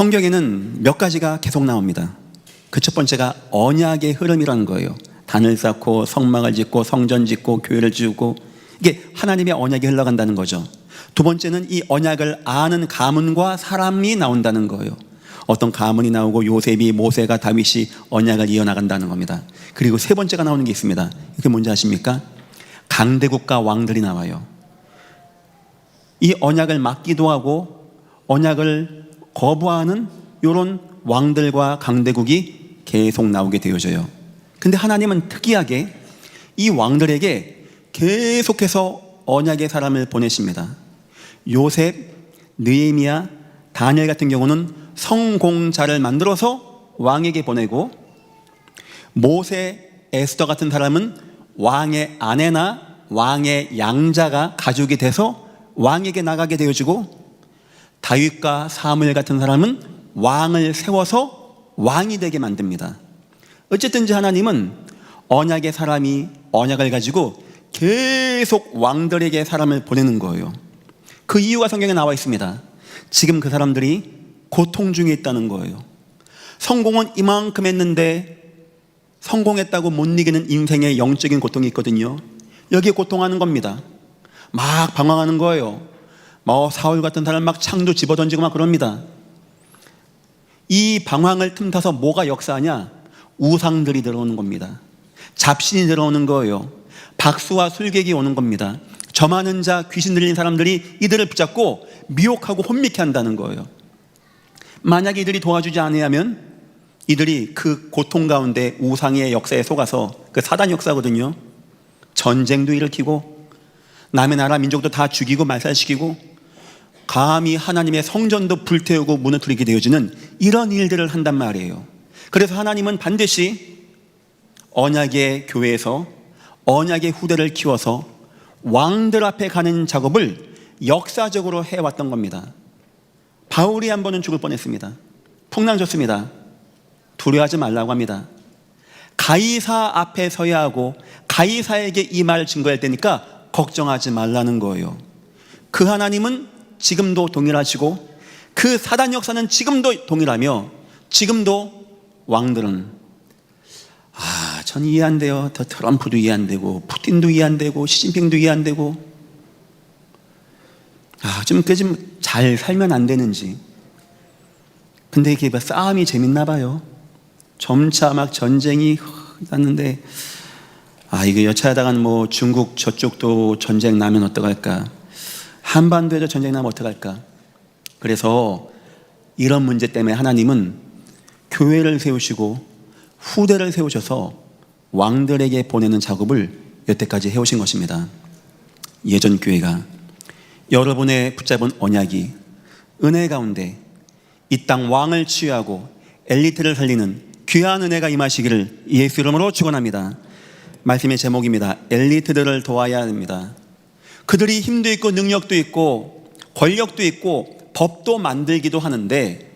성경에는 몇 가지가 계속 나옵니다. 그 첫 번째가 언약의 흐름이라는 거예요. 단을 쌓고 성막을 짓고 성전 짓고 교회를 지우고, 이게 하나님의 언약이 흘러간다는 거죠. 두 번째는 이 언약을 아는 가문과 사람이 나온다는 거예요. 어떤 가문이 나오고 요셉이, 모세가, 다윗이 언약을 이어나간다는 겁니다. 그리고 세 번째가 나오는 게 있습니다. 이게 뭔지 아십니까? 강대국과 왕들이 나와요. 이 언약을 막기도 하고 언약을 거부하는 이런 왕들과 강대국이 계속 나오게 되어져요. 근데 하나님은 특이하게 이 왕들에게 계속해서 언약의 사람을 보내십니다. 요셉, 느헤미야, 다니엘 같은 경우는 성공자를 만들어서 왕에게 보내고, 모세, 에스더 같은 사람은 왕의 아내나 왕의 양자가 가족이 돼서 왕에게 나가게 되어지고, 다윗과 사무엘 같은 사람은 왕을 세워서 왕이 되게 만듭니다. 어쨌든지 하나님은 언약의 사람이 언약을 가지고 계속 왕들에게 사람을 보내는 거예요. 그 이유가 성경에 나와 있습니다. 지금 그 사람들이 고통 중에 있다는 거예요. 성공은 이만큼 했는데 성공했다고 못 이기는 인생의 영적인 고통이 있거든요. 여기에 고통하는 겁니다. 막 방황하는 거예요. 사울 같은 사람 막 창도 집어던지고 막 그럽니다. 이 방황을 틈타서 뭐가 역사하냐? 우상들이 들어오는 겁니다. 잡신이 들어오는 거예요. 박수와 술객이 오는 겁니다. 점하는 자, 귀신 들린 사람들이 이들을 붙잡고 미혹하고 혼미케 한다는 거예요. 만약에 이들이 도와주지 않으면 이들이 그 고통 가운데 우상의 역사에 속아서, 그 사단 역사거든요, 전쟁도 일으키고 남의 나라 민족도 다 죽이고 말살시키고 감히 하나님의 성전도 불태우고 무너뜨리게 되어지는 이런 일들을 한단 말이에요. 그래서 하나님은 반드시 언약의 교회에서 언약의 후대를 키워서 왕들 앞에 가는 작업을 역사적으로 해왔던 겁니다. 바울이 한 번은 죽을 뻔했습니다. 풍랑졌습니다. 두려워하지 말라고 합니다. 가이사 앞에 서야 하고 가이사에게 이 말을 증거할 때니까 걱정하지 말라는 거예요. 그 하나님은 지금도 동일하시고 그 사단 역사는 지금도 동일하며, 지금도 왕들은 전 이해 안 돼요. 더 트럼프도 이해 안 되고 푸틴도 이해 안 되고 시진핑도 이해 안 되고, 좀 잘 살면 안 되는지. 근데 이게 싸움이 재밌나 봐요. 점차 막 전쟁이 났는데, 이거 여차하다간 중국 저쪽도 전쟁 나면 어떡할까, 한반도에도 전쟁 나면 어떡할까. 그래서 이런 문제 때문에 하나님은 교회를 세우시고 후대를 세우셔서 왕들에게 보내는 작업을 여태까지 해오신 것입니다. 예전 교회가 여러분의 붙잡은 언약이 은혜 가운데 이 땅 왕을 치유하고 엘리트를 살리는 귀한 은혜가 임하시기를 예수 이름으로 축원합니다. 말씀의 제목입니다. 엘리트들을 도와야 합니다. 그들이 힘도 있고 능력도 있고 권력도 있고 법도 만들기도 하는데,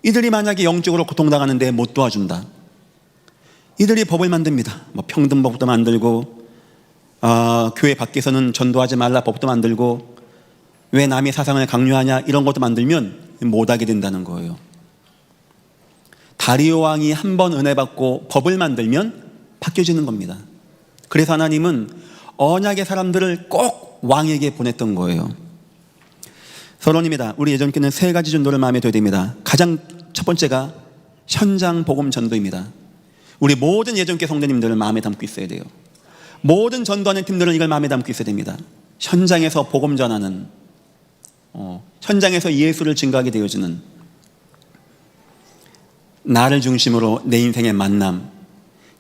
이들이 만약에 영적으로 고통당하는데 못 도와준다. 이들이 법을 만듭니다. 평등법도 만들고, 교회 밖에서는 전도하지 말라 법도 만들고, 왜 남의 사상을 강요하냐, 이런 것도 만들면 못하게 된다는 거예요. 다리오 왕이 한 번 은혜 받고 법을 만들면 바뀌어지는 겁니다. 그래서 하나님은 언약의 사람들을 꼭 왕에게 보냈던 거예요. 서론입니다. 우리 예전께는 세 가지 전도를 마음에 둬야 됩니다. 가장 첫 번째가 현장 복음 전도입니다. 우리 모든 예전께 성도님들을 마음에 담고 있어야 돼요. 모든 전도하는 팀들은 이걸 마음에 담고 있어야 됩니다. 현장에서 복음 전하는, 현장에서 예수를 증거하게 되어지는, 나를 중심으로 내 인생의 만남,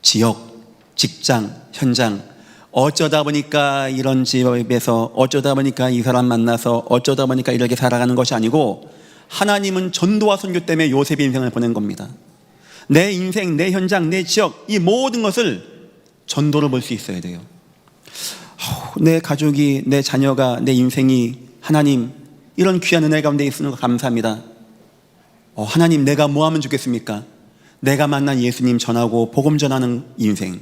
지역, 직장, 현장, 어쩌다 보니까 이런 집에서, 어쩌다 보니까 이 사람 만나서, 어쩌다 보니까 이렇게 살아가는 것이 아니고, 하나님은 전도와 선교 때문에 요셉의 인생을 보낸 겁니다. 내 인생, 내 현장, 내 지역, 이 모든 것을 전도로 볼 수 있어야 돼요. 내 가족이, 내 자녀가, 내 인생이 하나님 이런 귀한 은혜 가운데 있으는 거 감사합니다. 하나님, 내가 뭐 하면 좋겠습니까? 내가 만난 예수님 전하고 복음 전하는 인생.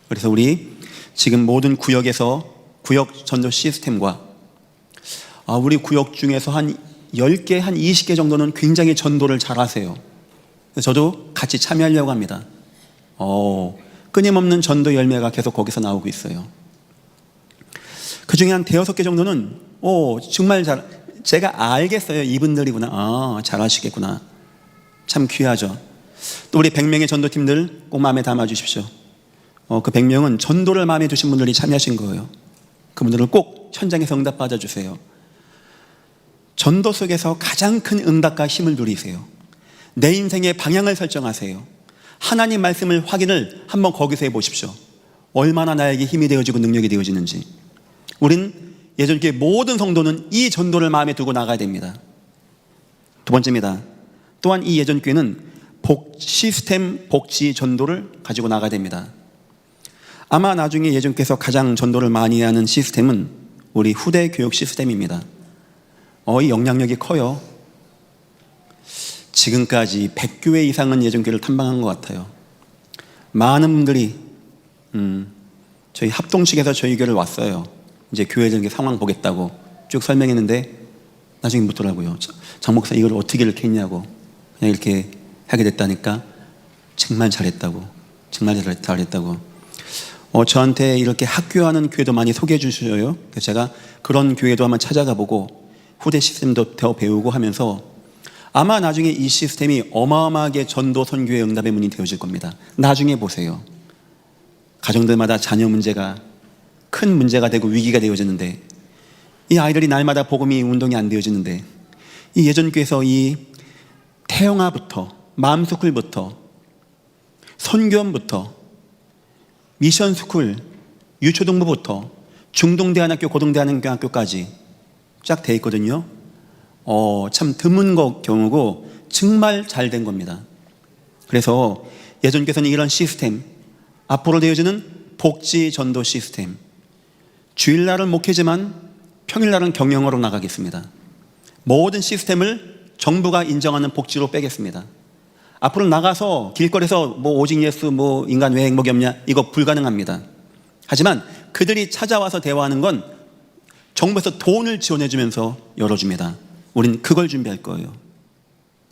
그래서 우리 지금 모든 구역에서 구역 전도 시스템과, 우리 구역 중에서 한 10개, 한 20개 정도는 굉장히 전도를 잘 하세요. 그래서 저도 같이 참여하려고 합니다. 끊임없는 전도 열매가 계속 거기서 나오고 있어요. 그 중에 한 대여섯 개 정도는 정말 제가 알겠어요. 이분들이구나. 잘하시겠구나. 참 귀하죠. 또 우리 100명의 전도팀들 꼭 마음에 담아주십시오. 그 100명은 전도를 마음에 두신 분들이 참여하신 거예요. 그분들을 꼭 현장에서 응답 받아주세요. 전도 속에서 가장 큰 응답과 힘을 누리세요. 내 인생의 방향을 설정하세요. 하나님 말씀을 확인을 한번 거기서 해보십시오. 얼마나 나에게 힘이 되어지고 능력이 되어지는지. 우린 예전교회 모든 성도는 이 전도를 마음에 두고 나가야 됩니다. 두 번째입니다. 또한 이 예전교회는 시스템 복지 전도를 가지고 나가야 됩니다. 아마 나중에 예전교회에서 가장 전도를 많이 하는 시스템은 우리 후대 교육 시스템입니다. 이 영향력이 커요. 지금까지 100교회 이상은 예전교회를 탐방한 것 같아요. 많은 분들이 저희 합동식에서 저희 교회를 왔어요. 이제 교회들 상황 보겠다고 쭉 설명했는데 나중에 묻더라고요. 장 목사 이걸 어떻게 이렇게 했냐고. 그냥 이렇게 하게 됐다니까 정말 잘했다고. 정말 잘했다고. 저한테 이렇게 학교하는 교회도 많이 소개해 주셔요. 그래서 제가 그런 교회도 한번 찾아가 보고 후대 시스템도 더 배우고 하면서 아마 나중에 이 시스템이 어마어마하게 전도 선교의 응답의 문이 되어질 겁니다. 나중에 보세요. 가정들마다 자녀 문제가 큰 문제가 되고 위기가 되어지는데 이 아이들이 날마다 복음이 운동이 안 되어지는데 이 예전교회에서 이 태영아부터 맘스쿨부터 선교원부터 미션스쿨 유초등부부터 중동대안학교 고등대안학교까지 쫙 돼 있거든요. 참 드문 경우고 정말 잘 된 겁니다. 그래서 예전교회에서는 이런 시스템, 앞으로 되어지는 복지 전도 시스템, 주일날은 목회지만 평일날은 경영으로 나가겠습니다. 모든 시스템을 정부가 인정하는 복지로 빼겠습니다. 앞으로 나가서 길거리에서 오직 예수, 인간 왜 행복이 없냐, 이거 불가능합니다. 하지만 그들이 찾아와서 대화하는 건 정부에서 돈을 지원해주면서 열어줍니다. 우린 그걸 준비할 거예요.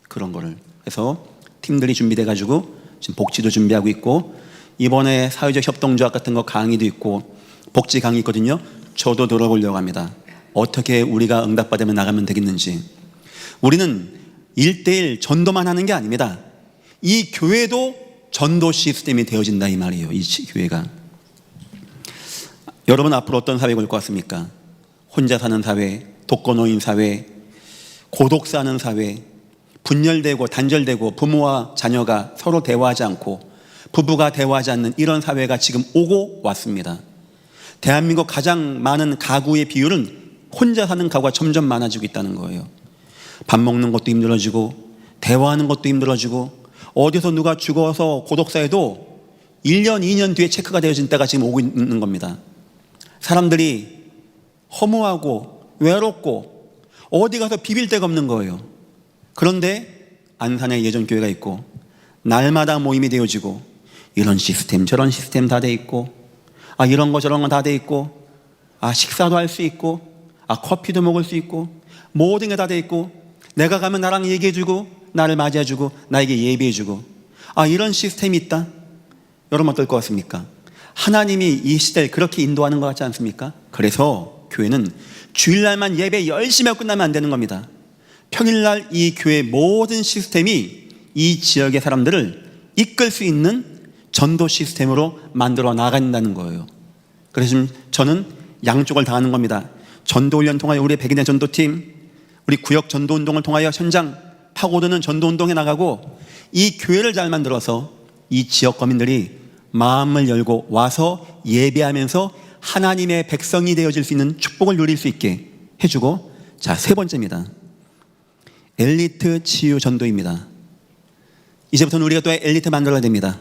그런 거를. 그래서 팀들이 준비돼가지고 지금 복지도 준비하고 있고 이번에 사회적 협동조합 같은 거 강의도 있고 복지 강의 있거든요. 저도 들어보려고 합니다. 어떻게 우리가 응답받으면 나가면 되겠는지. 우리는 1:1 전도만 하는 게 아닙니다. 이 교회도 전도 시스템이 되어진다 이 말이에요. 이 교회가. 여러분 앞으로 어떤 사회가 올 것 같습니까? 혼자 사는 사회, 독거노인 사회, 고독 사는 사회, 분열되고 단절되고 부모와 자녀가 서로 대화하지 않고 부부가 대화하지 않는 이런 사회가 지금 오고 왔습니다. 대한민국 가장 많은 가구의 비율은 혼자 사는 가구가 점점 많아지고 있다는 거예요. 밥 먹는 것도 힘들어지고 대화하는 것도 힘들어지고 어디서 누가 죽어서 고독사에도 1년, 2년 뒤에 체크가 되어진 때가 지금 오고 있는 겁니다. 사람들이 허무하고 외롭고 어디 가서 비빌 데가 없는 거예요. 그런데 안산에 예전교회가 있고 날마다 모임이 되어지고 이런 시스템 저런 시스템 다 돼 있고 이런 거 저런 거 다 돼 있고 식사도 할 수 있고 커피도 먹을 수 있고 모든 게 다 돼 있고 내가 가면 나랑 얘기해주고 나를 맞이해주고 나에게 예배해주고 이런 시스템이 있다. 여러분 어떨 것 같습니까? 하나님이 이 시대를 그렇게 인도하는 것 같지 않습니까? 그래서 교회는 주일날만 예배 열심히 하고 끝나면 안 되는 겁니다. 평일날 이 교회 모든 시스템이 이 지역의 사람들을 이끌 수 있는 전도 시스템으로 만들어 나간다는 거예요. 그래서 지금 저는 양쪽을 다 하는 겁니다. 전도훈련 통하여 우리 백인의 전도팀, 우리 구역 전도운동을 통하여 현장 파고드는 전도운동에 나가고 이 교회를 잘 만들어서 이 지역 거민들이 마음을 열고 와서 예배하면서 하나님의 백성이 되어질 수 있는 축복을 누릴 수 있게 해주고 세 번째입니다. 엘리트 치유 전도입니다. 이제부터는 우리가 또 엘리트 만들어야 됩니다.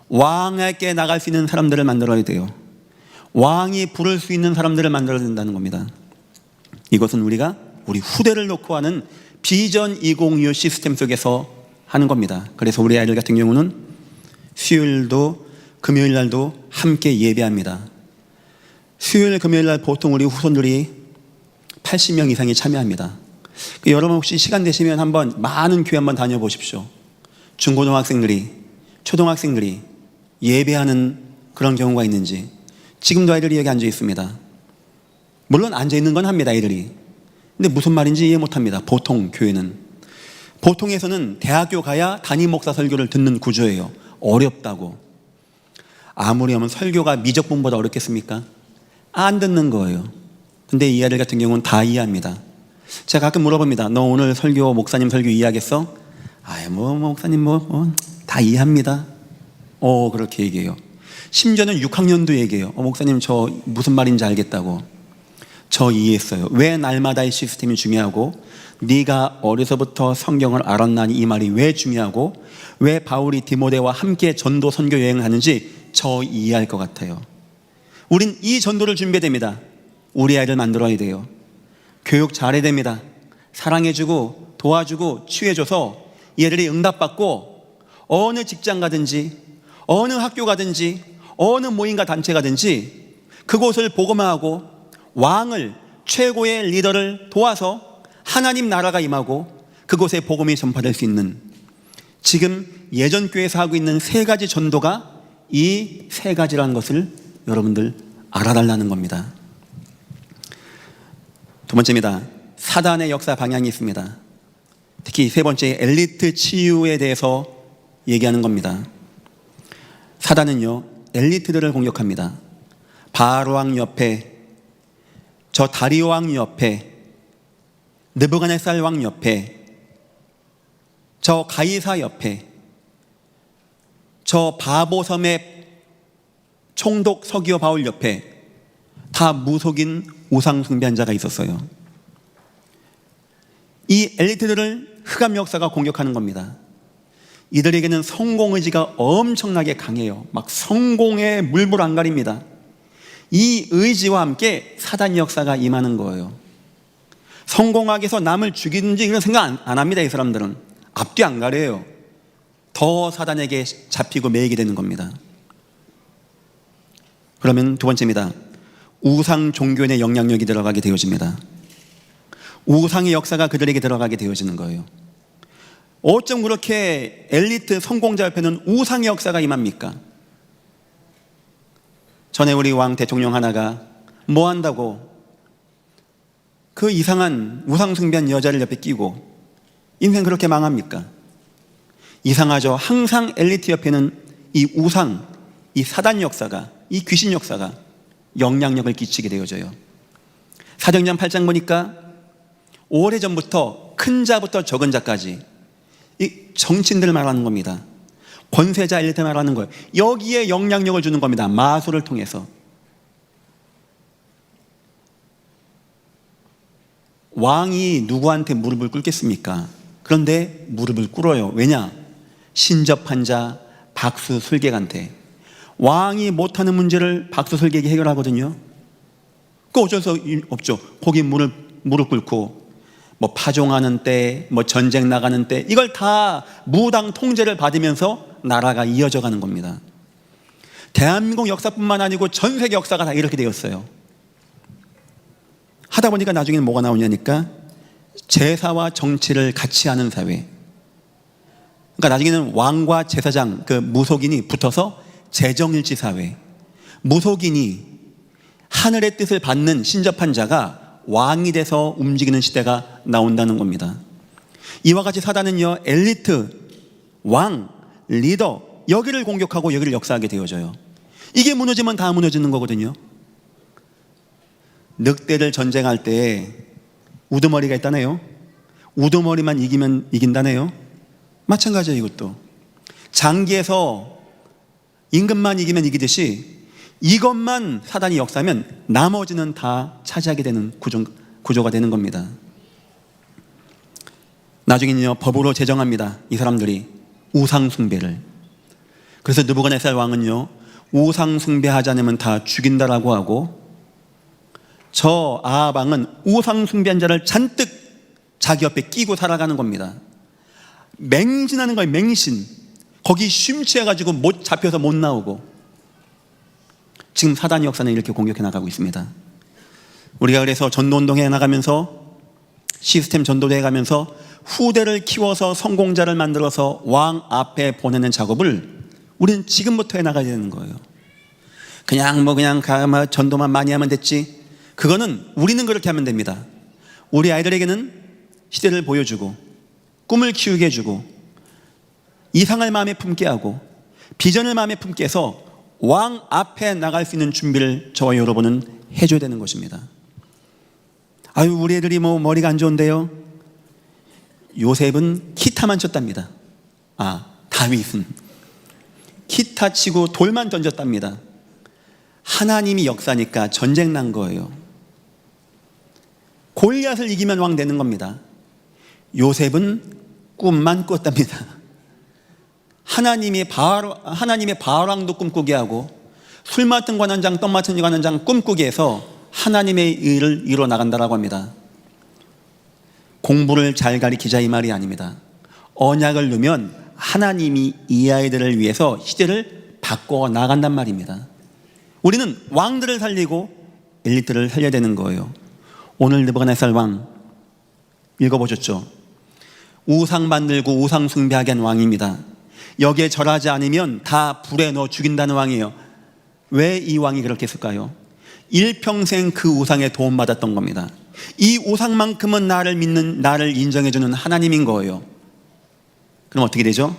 왕에게 나갈 수 있는 사람들을 만들어야 돼요. 왕이 부를 수 있는 사람들을 만들어야 된다는 겁니다. 이것은 우리가 우리 후대를 놓고 하는 비전 2025 시스템 속에서 하는 겁니다. 그래서 우리 아이들 같은 경우는 수요일도 금요일 날도 함께 예배합니다. 수요일 금요일 날 보통 우리 후손들이 80명 이상이 참여합니다. 여러분 혹시 시간 되시면 한번 많은 교회 한번 다녀보십시오. 중고등학생들이, 초등학생들이 예배하는 그런 경우가 있는지. 지금도 아이들이 여기 앉아 있습니다. 물론 앉아 있는 건 합니다, 아이들이. 근데 무슨 말인지 이해 못합니다. 보통 교회는, 보통에서는 대학교 가야 담임 목사 설교를 듣는 구조예요. 어렵다고. 아무리 하면 설교가 미적분보다 어렵겠습니까? 안 듣는 거예요. 근데 이 아이들 같은 경우는 다 이해합니다. 제가 가끔 물어봅니다. 너 오늘 설교, 목사님 설교 이해하겠어? 목사님 다 이해합니다. 그렇게 얘기해요. 심지어는 6학년도 얘기해요. 목사님 저 무슨 말인지 알겠다고. 저 이해했어요. 왜 날마다의 시스템이 중요하고, 네가 어려서부터 성경을 알았나니 이 말이 왜 중요하고, 왜 바울이 디모데와 함께 전도 선교 여행을 하는지 저 이해할 것 같아요. 우린 이 전도를 준비해야 됩니다. 우리 아이들 만들어야 돼요. 교육 잘해야 됩니다. 사랑해주고 도와주고 치유해줘서 얘들이 응답받고 어느 직장 가든지 어느 학교 가든지 어느 모임과 단체 가든지 그곳을 복음화하고 왕을, 최고의 리더를 도와서 하나님 나라가 임하고 그곳에 복음이 전파될 수 있는, 지금 예전 교회에서 하고 있는 세 가지 전도가 이 세 가지라는 것을 여러분들 알아달라는 겁니다. 두 번째입니다. 사단의 역사 방향이 있습니다. 특히 세 번째, 엘리트 치유에 대해서 얘기하는 겁니다. 사단은요, 엘리트들을 공격합니다. 바알 왕 옆에, 저 다리오 왕 옆에, 느부갓네살 왕 옆에, 저 가이사 옆에, 저 바보섬의 총독 서기오 바울 옆에 다 무속인 우상 숭배자가 있었어요. 이 엘리트들을 흑암 역사가 공격하는 겁니다. 이들에게는 성공 의지가 엄청나게 강해요. 막 성공에 물불 안 가립니다. 이 의지와 함께 사단 역사가 임하는 거예요. 성공하기 위해서 남을 죽이든지 이런 생각 안 합니다. 이 사람들은 앞뒤 안 가려요. 더 사단에게 잡히고 매이게 되는 겁니다. 그러면 두 번째입니다. 우상 종교의 영향력이 들어가게 되어집니다. 우상의 역사가 그들에게 들어가게 되어지는 거예요. 어쩜 그렇게 엘리트 성공자 옆에는 우상의 역사가 임합니까? 전에 우리 왕 대통령 하나가 뭐 한다고 그 이상한 우상 숭배한 여자를 옆에 끼고 인생 그렇게 망합니까? 이상하죠. 항상 엘리트 옆에는 이 우상, 이 사단 역사가, 이 귀신 역사가 영향력을 끼치게 되어져요. 사도행전 8장 보니까 오래전부터 큰 자부터 적은 자까지 이 정치인들 말하는 겁니다. 권세자 엘리트 말하는 거예요. 여기에 영향력을 주는 겁니다. 마술을 통해서. 왕이 누구한테 무릎을 꿇겠습니까? 그런데 무릎을 꿇어요. 왜냐? 신접한 자 박수술객한테. 왕이 못하는 문제를 박수술객이 해결하거든요. 그 어쩔 수 없죠. 거기 무릎 꿇고 뭐 파종하는 때, 뭐 전쟁 나가는 때 이걸 다 무당 통제를 받으면서 나라가 이어져 가는 겁니다. 대한민국 역사뿐만 아니고 전 세계 역사가 다 이렇게 되었어요. 하다 보니까 나중에는 뭐가 나오냐니까 제사와 정치를 같이 하는 사회. 그러니까 나중에는 왕과 제사장, 그 무속인이 붙어서 재정일치 사회. 무속인이 하늘의 뜻을 받는 신접한 자가 왕이 돼서 움직이는 시대가 나온다는 겁니다. 이와 같이 사단은요, 엘리트, 왕, 리더, 여기를 공격하고 여기를 역사하게 되어져요. 이게 무너지면 다 무너지는 거거든요. 늑대를 전쟁할 때 우두머리가 있다네요. 우두머리만 이기면 이긴다네요. 마찬가지예요. 이것도 장기에서 임금만 이기면 이기듯이 이것만 사단이 역사하면 나머지는 다 차지하게 되는 구조가 되는 겁니다. 나중에는요, 법으로 제정합니다. 이 사람들이 우상 숭배를. 그래서 느부갓네살 왕은요, 우상 숭배하지 않으면 다 죽인다라고 하고, 저 아합 왕은 우상 숭배한 자를 잔뜩 자기 옆에 끼고 살아가는 겁니다. 맹신하는 거예요. 맹신. 거기 심취해가지고 못 잡혀서 못 나오고. 지금 사단의 역사는 이렇게 공격해 나가고 있습니다. 우리가 그래서 전도운동에 나가면서 시스템 전도돼 가면서 후대를 키워서 성공자를 만들어서 왕 앞에 보내는 작업을 우리는 지금부터 해나가야 되는 거예요. 그냥 전도만 많이 하면 됐지. 그거는 우리는 그렇게 하면 됩니다. 우리 아이들에게는 시대를 보여주고 꿈을 키우게 해주고 이상을 마음에 품게 하고 비전을 마음에 품게 해서 왕 앞에 나갈 수 있는 준비를 저와 여러분은 해줘야 되는 것입니다. 아유, 우리 애들이 머리가 안 좋은데요. 요셉은 기타만 쳤답니다. 다윗은 기타 치고 돌만 던졌답니다. 하나님이 역사니까 전쟁 난 거예요. 골리앗을 이기면 왕 되는 겁니다. 요셉은 꿈만 꿨답니다. 하나님의 바알왕도 꿈꾸게 하고 술 맡은 관원장, 떡 맡은 관원장 꿈꾸게 해서 하나님의 일을 이루어 나간다라고 합니다. 공부를 잘 가리키자 이 말이 아닙니다. 언약을 넣으면 하나님이 이 아이들을 위해서 시대를 바꿔 나간단 말입니다. 우리는 왕들을 살리고 엘리트를 살려야 되는 거예요. 오늘 느부갓네살 왕 읽어보셨죠? 우상 만들고 우상 숭배하게 한 왕입니다. 여기에 절하지 않으면 다 불에 넣어 죽인다는 왕이에요. 왜 이 왕이 그렇게 했을까요? 일평생 그 우상에 도움받았던 겁니다. 이 우상만큼은 나를 믿는, 나를 인정해주는 하나님인 거예요. 그럼 어떻게 되죠?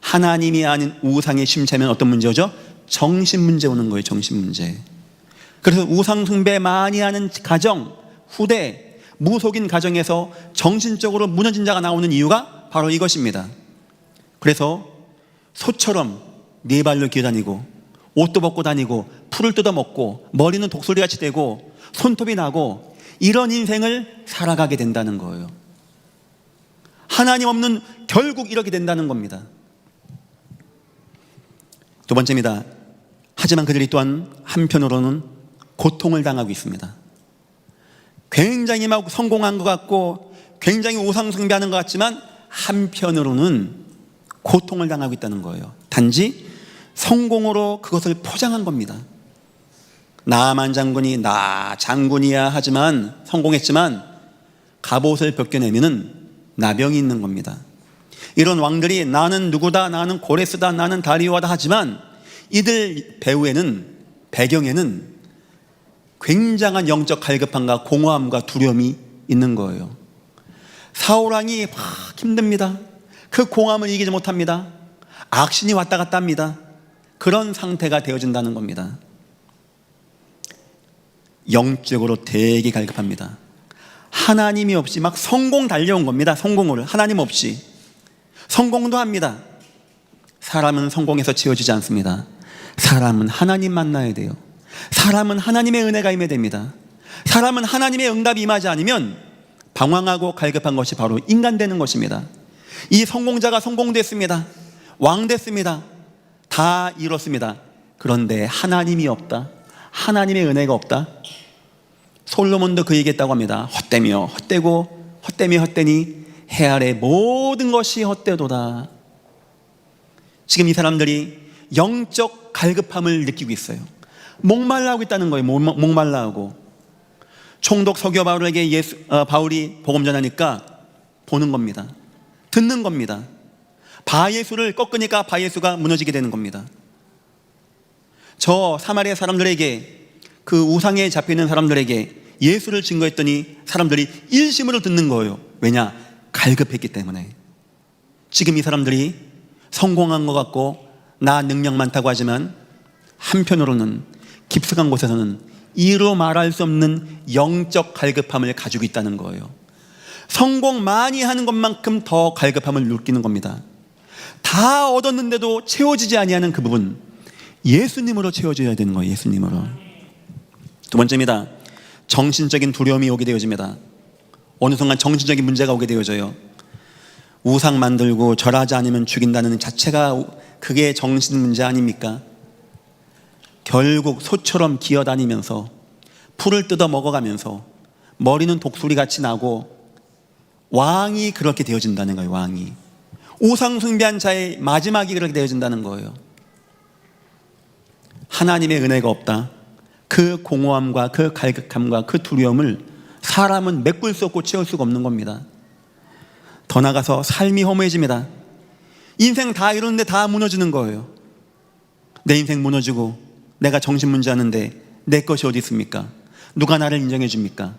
하나님이 아닌 우상에 심취하면 어떤 문제 오죠? 정신 문제 오는 거예요. 정신 문제. 그래서 우상 숭배 많이 하는 가정, 후대, 무속인 가정에서 정신적으로 무너진 자가 나오는 이유가 바로 이것입니다. 그래서 소처럼 네 발로 기어다니고 옷도 벗고 다니고 풀을 뜯어먹고 머리는 독수리같이 되고 손톱이 나고 이런 인생을 살아가게 된다는 거예요. 하나님 없는 결국 이렇게 된다는 겁니다. 두 번째입니다. 하지만 그들이 또한 한편으로는 고통을 당하고 있습니다. 굉장히 막 성공한 것 같고 굉장히 우상 숭배하는 것 같지만 한편으로는 고통을 당하고 있다는 거예요. 단지 성공으로 그것을 포장한 겁니다. 나만 장군이 나 장군이야 하지만 성공했지만 갑옷을 벗겨내면은 나병이 있는 겁니다. 이런 왕들이 나는 누구다, 나는 고레스다, 나는 다리오다 하지만 이들 배경에는 굉장한 영적 갈급함과 공허함과 두려움이 있는 거예요. 사울왕이 막 힘듭니다. 그 공허함을 이기지 못합니다. 악신이 왔다 갔다 합니다. 그런 상태가 되어진다는 겁니다. 영적으로 되게 갈급합니다. 하나님이 없이 막 성공 달려온 겁니다. 성공을 하나님 없이 성공도 합니다. 사람은 성공해서 채워지지 않습니다. 사람은 하나님 만나야 돼요. 사람은 하나님의 은혜가 임해야 됩니다. 사람은 하나님의 응답이 임하지 않으면 방황하고 갈급한 것이 바로 인간 되는 것입니다. 이 성공자가 성공됐습니다. 왕 됐습니다. 다 이뤘습니다. 그런데 하나님이 없다. 하나님의 은혜가 없다. 솔로몬도 그 얘기했다고 합니다. 헛되며 헛되고 헛되며 헛되니 해 아래 모든 것이 헛되도다. 지금 이 사람들이 영적 갈급함을 느끼고 있어요. 목말라하고 있다는 거예요. 목말라하고. 총독 서기오 바울에게 바울이 복음 전하니까 보는 겁니다. 듣는 겁니다. 바예수를 꺾으니까 바예수가 무너지게 되는 겁니다. 저 사마리아 사람들에게, 그 우상에 잡혀있는 사람들에게 예수를 증거했더니 사람들이 일심으로 듣는 거예요. 왜냐? 갈급했기 때문에. 지금 이 사람들이 성공한 것 같고 나 능력 많다고 하지만 한편으로는 깊숙한 곳에서는 이루 말할 수 없는 영적 갈급함을 가지고 있다는 거예요. 성공 많이 하는 것만큼 더 갈급함을 느끼는 겁니다. 다 얻었는데도 채워지지 아니하는 그 부분, 예수님으로 채워져야 되는 거예요. 예수님으로. 두 번째입니다. 정신적인 두려움이 오게 되어집니다. 어느 순간 정신적인 문제가 오게 되어져요. 우상 만들고 절하지 않으면 죽인다는 자체가 그게 정신 문제 아닙니까? 결국 소처럼 기어다니면서 풀을 뜯어 먹어가면서 머리는 독수리같이 나고 왕이 그렇게 되어진다는 거예요. 왕이. 우상 숭배한 자의 마지막이 그렇게 되어진다는 거예요. 하나님의 은혜가 없다. 그 공허함과 그 갈급함과 그 두려움을 사람은 메꿀 수 없고 채울 수가 없는 겁니다. 더 나가서 삶이 허무해집니다. 인생 다 이루는데 다 무너지는 거예요. 내 인생 무너지고 내가 정신문제하는데 내 것이 어디 있습니까? 누가 나를 인정해 줍니까?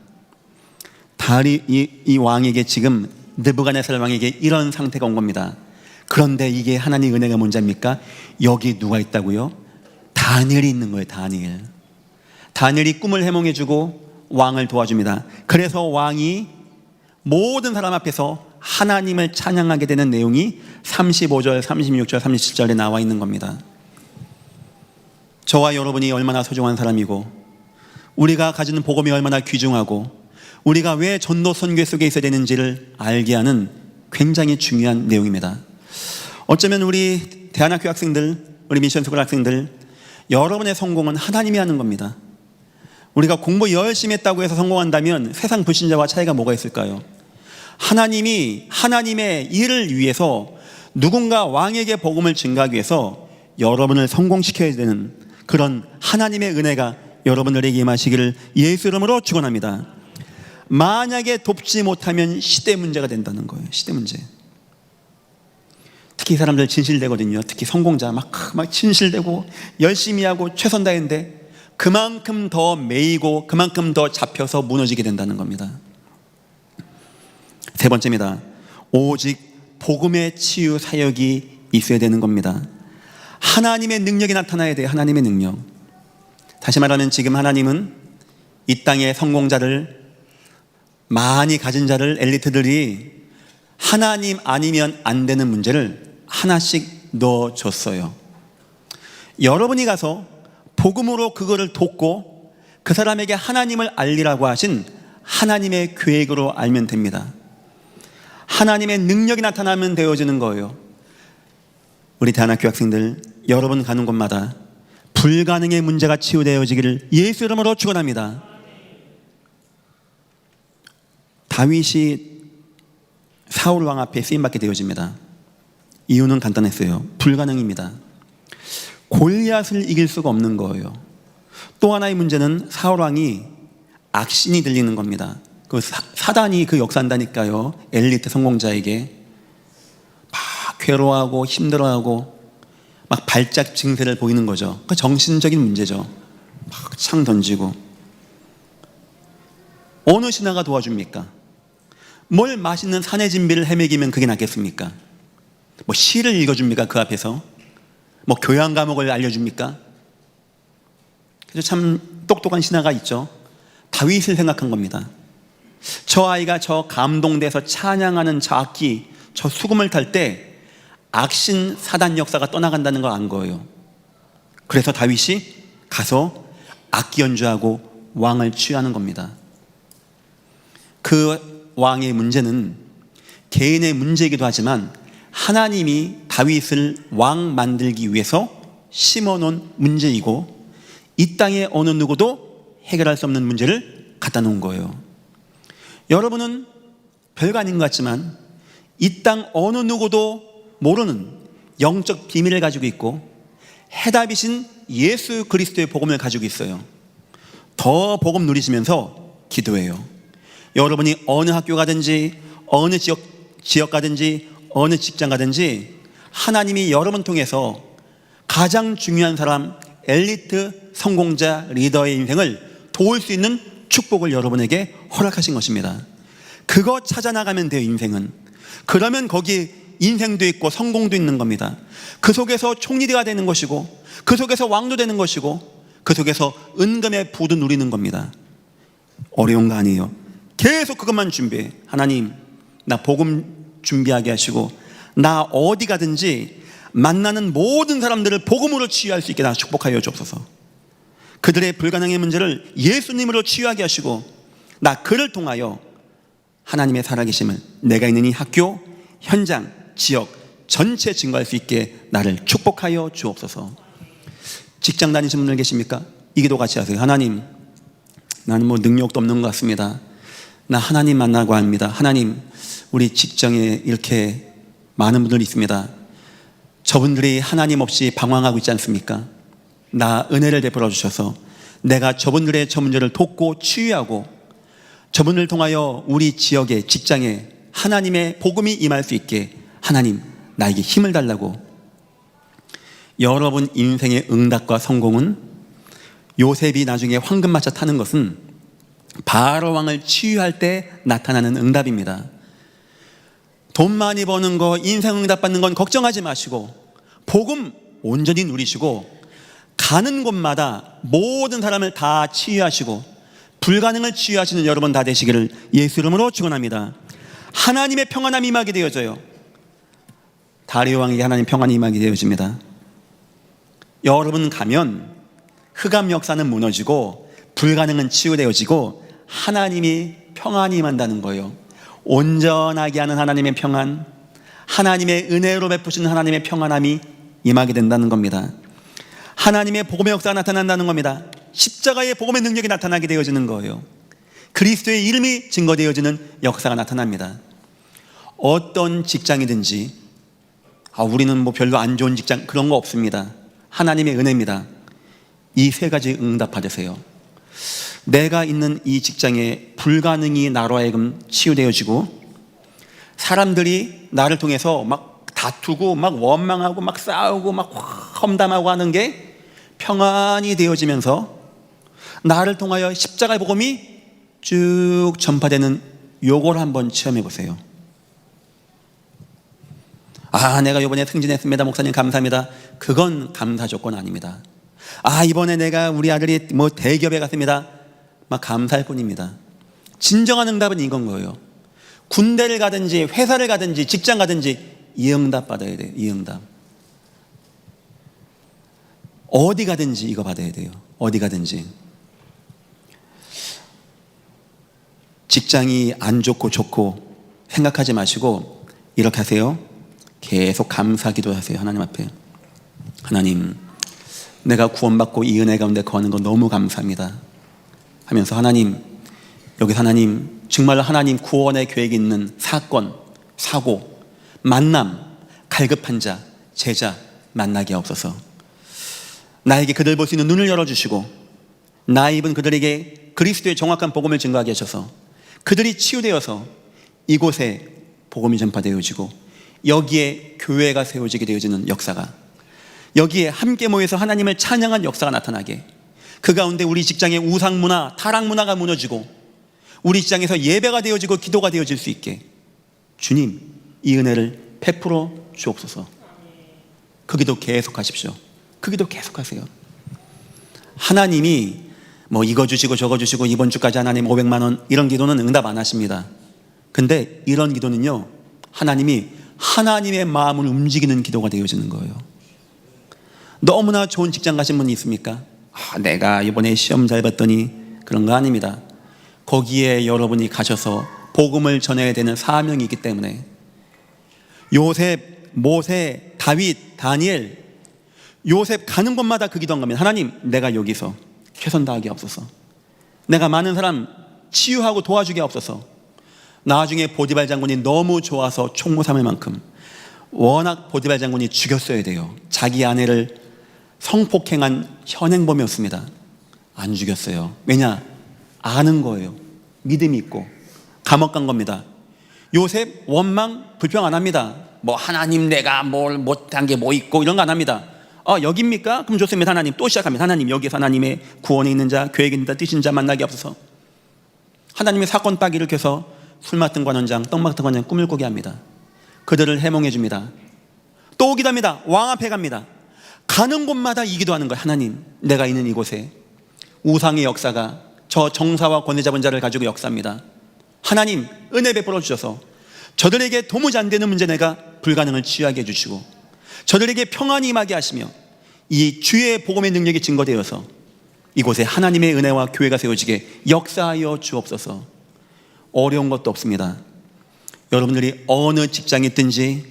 이 왕에게 지금 느부갓네살 왕에게 이런 상태가 온 겁니다. 그런데 이게 하나님의 은혜가 뭔지 압니까? 여기 누가 있다고요? 다니엘이 있는 거예요. 다니엘이 꿈을 해몽해주고 왕을 도와줍니다. 그래서 왕이 모든 사람 앞에서 하나님을 찬양하게 되는 내용이 35절, 36절, 37절에 나와 있는 겁니다. 저와 여러분이 얼마나 소중한 사람이고, 우리가 가지는 복음이 얼마나 귀중하고, 우리가 왜 전도 선교 속에 있어야 되는지를 알게 하는 굉장히 중요한 내용입니다. 어쩌면 우리 대안학교 학생들, 우리 미션스쿨 학생들, 여러분의 성공은 하나님이 하는 겁니다. 우리가 공부 열심히 했다고 해서 성공한다면 세상 불신자와 차이가 뭐가 있을까요? 하나님이 하나님의 일을 위해서 누군가 왕에게 복음을 증가하기 위해서 여러분을 성공시켜야 되는 그런 하나님의 은혜가 여러분들에게 임하시기를 예수 이름으로 축원합니다. 만약에 돕지 못하면 시대 문제가 된다는 거예요. 시대 문제. 특히 사람들 진실되거든요. 특히 성공자 막 진실되고 열심히 하고 최선 다했는데 그만큼 더 매이고 그만큼 더 잡혀서 무너지게 된다는 겁니다. 세 번째입니다. 오직 복음의 치유 사역이 있어야 되는 겁니다. 하나님의 능력이 나타나야 돼요. 하나님의 능력. 다시 말하면 지금 하나님은 이 땅의 성공자를, 많이 가진 자를, 엘리트들이 하나님 아니면 안 되는 문제를 하나씩 넣어줬어요. 여러분이 가서 복음으로 그거를 돕고 그 사람에게 하나님을 알리라고 하신 하나님의 계획으로 알면 됩니다. 하나님의 능력이 나타나면 되어지는 거예요. 우리 대안학교 학생들, 여러분 가는 곳마다 불가능의 문제가 치유되어지기를 예수 이름으로 축원합니다. 다윗이 사울 왕 앞에 쓰임받게 되어집니다. 이유는 간단했어요. 불가능입니다. 골리앗을 이길 수가 없는 거예요. 또 하나의 문제는 사울 왕이 악신이 들리는 겁니다. 그 사단이 그 역사한다니까요. 엘리트 성공자에게 막 괴로워하고 힘들어하고 막 발작 증세를 보이는 거죠. 그 정신적인 문제죠. 막 창 던지고. 어느 신하가 도와줍니까? 뭘 맛있는 산의 진비를 헤매기면 그게 낫겠습니까? 뭐 시를 읽어줍니까? 그 앞에서 뭐 교양 과목을 알려줍니까? 그래서 참 똑똑한 신하가 있죠. 다윗을 생각한 겁니다. 저 아이가 저 감동돼서 찬양하는 저 악기, 저 수금을 탈 때 악신 사단 역사가 떠나간다는 걸 안 거예요. 그래서 다윗이 가서 악기 연주하고 왕을 취하는 겁니다. 그 왕의 문제는 개인의 문제이기도 하지만 하나님이 다윗을 왕 만들기 위해서 심어놓은 문제이고 이 땅의 어느 누구도 해결할 수 없는 문제를 갖다 놓은 거예요. 여러분은 별거 아닌 것 같지만 이 땅 어느 누구도 모르는 영적 비밀을 가지고 있고 해답이신 예수 그리스도의 복음을 가지고 있어요. 더 복음 누리시면서 기도해요. 여러분이 어느 학교 가든지 어느 지역 가든지 어느 직장 가든지 하나님이 여러분 통해서 가장 중요한 사람, 엘리트 성공자 리더의 인생을 도울 수 있는 축복을 여러분에게 허락하신 것입니다. 그거 찾아나가면 돼요. 인생은. 그러면 거기 인생도 있고 성공도 있는 겁니다. 그 속에서 총리가 되는 것이고 그 속에서 왕도 되는 것이고 그 속에서 은금의 부도 누리는 겁니다. 어려운 거 아니에요. 계속 그것만 준비해. 하나님, 나 복음 준비하게 하시고 나 어디 가든지 만나는 모든 사람들을 복음으로 치유할 수 있게 나 축복하여 주옵소서. 그들의 불가능의 문제를 예수님으로 치유하게 하시고 나 그를 통하여 하나님의 살아계심을 내가 있는 이 학교, 현장, 지역 전체 증거할 수 있게 나를 축복하여 주옵소서. 직장 다니시는 분들 계십니까? 이 기도 같이 하세요. 하나님, 나는 뭐 능력도 없는 것 같습니다. 나 하나님 만나고 합니다. 하나님, 우리 직장에 이렇게 많은 분들이 있습니다. 저분들이 하나님 없이 방황하고 있지 않습니까? 나 은혜를 베풀어 주셔서 내가 저분들의 저 문제를 돕고 치유하고 저분을 통하여 우리 지역에, 직장에 하나님의 복음이 임할 수 있게 하나님 나에게 힘을 달라고. 여러분 인생의 응답과 성공은 요셉이 나중에 황금마차 타는 것은 바로 왕을 치유할 때 나타나는 응답입니다. 돈 많이 버는 거, 인생 응답 받는 건 걱정하지 마시고 복음 온전히 누리시고 가는 곳마다 모든 사람을 다 치유하시고 불가능을 치유하시는 여러분 다 되시기를 예수 이름으로 축원합니다. 하나님의 평안함이 임하게 되어져요. 다리오 왕에게 하나님 평안이 임하게 되어집니다. 여러분 가면 흑암 역사는 무너지고 불가능은 치유되어지고 하나님이 평안이 임한다는 거예요. 온전하게 하는 하나님의 평안, 하나님의 은혜로 베푸시는 하나님의 평안함이 임하게 된다는 겁니다. 하나님의 복음의 역사가 나타난다는 겁니다. 십자가의 복음의 능력이 나타나게 되어지는 거예요. 그리스도의 이름이 증거되어지는 역사가 나타납니다. 어떤 직장이든지 우리는 뭐 별로 안 좋은 직장 그런 거 없습니다. 하나님의 은혜입니다. 이 세 가지 응답 받으세요. 내가 있는 이 직장에 불가능이 나로 하여금 치유되어지고 사람들이 나를 통해서 막 다투고 막 원망하고 막 싸우고 막 험담하고 하는 게 평안이 되어지면서 나를 통하여 십자가의 복음이 쭉 전파되는 요걸 한번 체험해 보세요. 내가 이번에 승진했습니다. 목사님 감사합니다. 그건 감사 조건 아닙니다. 이번에 내가 우리 아들이 뭐 대기업에 갔습니다. 막 감사할 뿐입니다. 진정한 응답은 이건 거예요. 군대를 가든지 회사를 가든지 직장 가든지 이 응답 받아야 돼요. 이 응답. 어디 가든지 이거 받아야 돼요. 어디 가든지. 직장이 안 좋고 좋고 생각하지 마시고 이렇게 하세요. 계속 감사 기도하세요. 하나님 앞에. 하나님, 내가 구원받고 이 은혜 가운데 거하는 거 너무 감사합니다 하면서 하나님, 여기서 하나님, 정말 하나님 구원의 계획이 있는 사건, 사고, 만남, 갈급한 자, 제자 만나게 하옵소서. 나에게 그들 볼 수 있는 눈을 열어주시고 나 입은 그들에게 그리스도의 정확한 복음을 증거하게 하셔서 그들이 치유되어서 이곳에 복음이 전파되어지고 여기에 교회가 세워지게 되어지는 역사가, 여기에 함께 모여서 하나님을 찬양한 역사가 나타나게, 그 가운데 우리 직장의 우상문화, 타락문화가 무너지고 우리 직장에서 예배가 되어지고 기도가 되어질 수 있게 주님 이 은혜를 베풀어 주옵소서. 그 기도 계속하십시오. 그 기도 계속하세요. 하나님이 뭐 이거 주시고 저거 주시고 이번 주까지 하나님 500만 원 이런 기도는 응답 안 하십니다. 근데 이런 기도는요, 하나님이 하나님의 마음을 움직이는 기도가 되어지는 거예요. 너무나 좋은 직장 가신 분이 있습니까? 내가 이번에 시험 잘 봤더니 그런 거 아닙니다. 거기에 여러분이 가셔서 복음을 전해야 되는 사명이 있기 때문에 요셉, 모세, 다윗, 다니엘, 요셉 가는 곳마다 그 기도한 겁니다. 하나님, 내가 여기서 최선 다하게 하옵소서. 내가 많은 사람 치유하고 도와주게 하옵소서. 나중에 보디발 장군이 너무 좋아서 총무 삼을 만큼, 워낙 보디발 장군이 죽였어야 돼요. 자기 아내를 성폭행한 현행범이었습니다. 안 죽였어요. 왜냐? 아는 거예요. 믿음이 있고. 감옥 간 겁니다. 요셉 원망 불평 안 합니다. 뭐 하나님 내가 뭘 못한 게 뭐 있고 이런 거 안 합니다. 여기입니까? 그럼 좋습니다. 하나님 또 시작합니다. 하나님 여기서 하나님의 구원에 있는 자, 계획에 있는 자, 뜻인 자 만나게 없어서 하나님의 사건 딱 일으켜서 술 맡은 관원장, 떡 맡은 관원장 꿈을 꾸게 합니다. 그들을 해몽해 줍니다. 또 기도합니다. 왕 앞에 갑니다. 가는 곳마다 이 기도하는 거예요. 하나님, 내가 있는 이곳에 우상의 역사가 저 정사와 권세 잡은 자를 가지고 역사합니다. 하나님 은혜 베풀어 주셔서 저들에게 도무지 안 되는 문제 내가 불가능을 치유하게 해주시고 저들에게 평안이 임하게 하시며 이 주의 복음의 능력이 증거되어서 이곳에 하나님의 은혜와 교회가 세워지게 역사하여 주옵소서. 어려운 것도 없습니다. 여러분들이 어느 직장에 있든지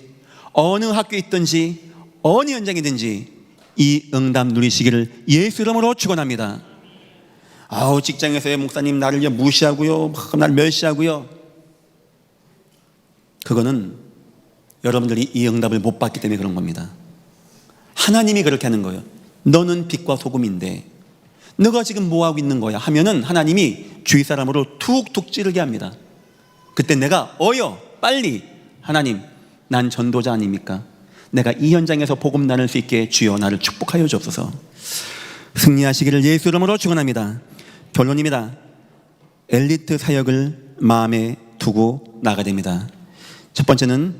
어느 학교에 있든지 어느 현장이든지 이 응답 누리시기를 예수 이름으로 축원합니다. 직장에서의 목사님 나를 무시하고요, 나를 멸시하고요, 그거는 여러분들이 이 응답을 못 받기 때문에 그런 겁니다. 하나님이 그렇게 하는 거예요. 너는 빛과 소금인데, 너가 지금 뭐하고 있는 거야 하면은 하나님이 주위 사람으로 툭툭 찌르게 합니다. 그때 내가 빨리 하나님, 난 전도자 아닙니까? 내가 이 현장에서 복음 나눌 수 있게 주여 나를 축복하여 주옵소서. 승리하시기를 예수 이름으로 축원합니다. 결론입니다. 엘리트 사역을 마음에 두고 나가야 됩니다. 첫 번째는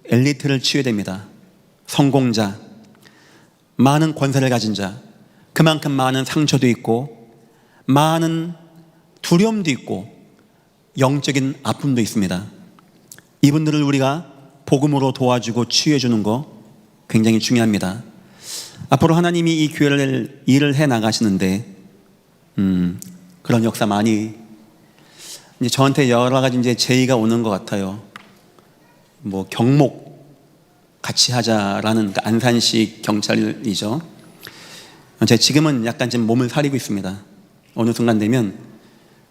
엘리트를 치유해야 됩니다. 성공자, 많은 권세를 가진 자, 그만큼 많은 상처도 있고 많은 두려움도 있고 영적인 아픔도 있습니다. 이분들을 우리가 복음으로 도와주고 치유해 주는 거 굉장히 중요합니다. 앞으로 하나님이 이 교회를 일을 해 나가시는데 그런 역사 많이 이제 저한테 여러 가지 이제 제의가 오는 것 같아요. 뭐 경목 같이 하자라는 그 안산시 경찰이죠. 제가 지금은 약간 좀 몸을 사리고 있습니다. 어느 순간 되면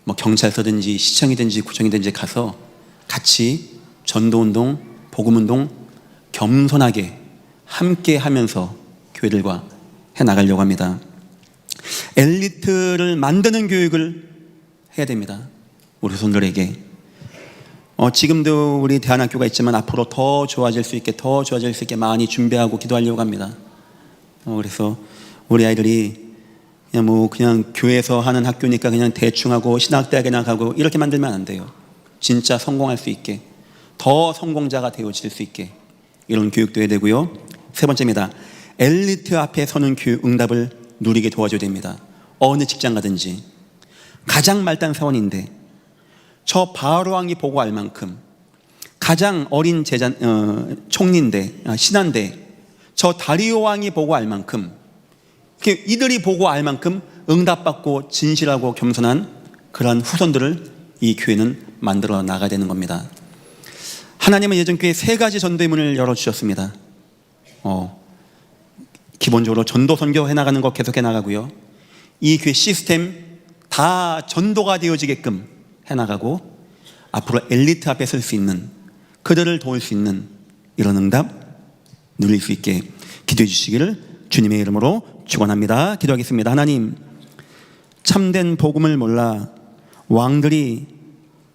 뭐 경찰서든지 시청이든지 구청이든지 가서 같이 전도운동, 복음운동 겸손하게 함께 하면서 교회들과 해나가려고 합니다. 엘리트를 만드는 교육을 해야 됩니다. 우리 손들에게. 지금도 우리 대안학교가 있지만 앞으로 더 좋아질 수 있게 많이 준비하고 기도하려고 합니다. 그래서 우리 아이들이 그냥 교회에서 하는 학교니까 그냥 대충 하고 신학대학에 나가고 이렇게 만들면 안 돼요. 진짜 성공할 수 있게, 더 성공자가 되어질 수 있게 이런 교육도 해야 되고요. 세 번째입니다. 엘리트 앞에 서는 교육 응답을 누리게 도와줘야 됩니다. 어느 직장 가든지 가장 말단 사원인데 저 바로 왕이 보고 알 만큼 가장 어린 총리인데 신하인데 저 다리오 왕이 보고 알 만큼 이들이 보고 알 만큼 응답받고 진실하고 겸손한 그러한 후손들을 이 교회는 만들어 나가야 되는 겁니다. 하나님은 예전교회에 3가지 전도의 문을 열어주셨습니다. 기본적으로 전도 선교 해나가는 거 계속해 나가고요. 이 교회 시스템 다 전도가 되어지게끔 해나가고 앞으로 엘리트 앞에 설 수 있는, 그들을 도울 수 있는 이런 응답 누릴 수 있게 기도해 주시기를 주님의 이름으로 축원합니다. 기도하겠습니다. 하나님, 참된 복음을 몰라 왕들이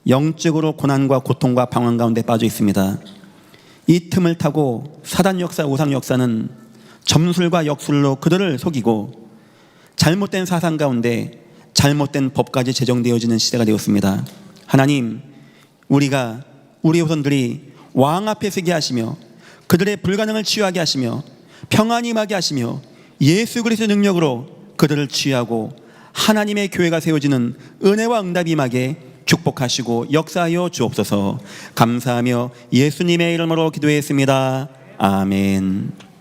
영적으로 고난과 고통과 방황 가운데 빠져 있습니다. 이 틈을 타고 사단 역사, 우상 역사는 점술과 역술로 그들을 속이고 잘못된 사상 가운데 잘못된 법까지 제정되어지는 시대가 되었습니다. 하나님, 우리가 우리 후손들이 왕 앞에 서게 하시며 그들의 불가능을 치유하게 하시며 평안이 임하게 하시며 예수 그리스도의 능력으로 그들을 치유하고 하나님의 교회가 세워지는 은혜와 응답이 임하게 축복하시고 역사하여 주옵소서. 감사하며 예수님의 이름으로 기도했습니다. 아멘.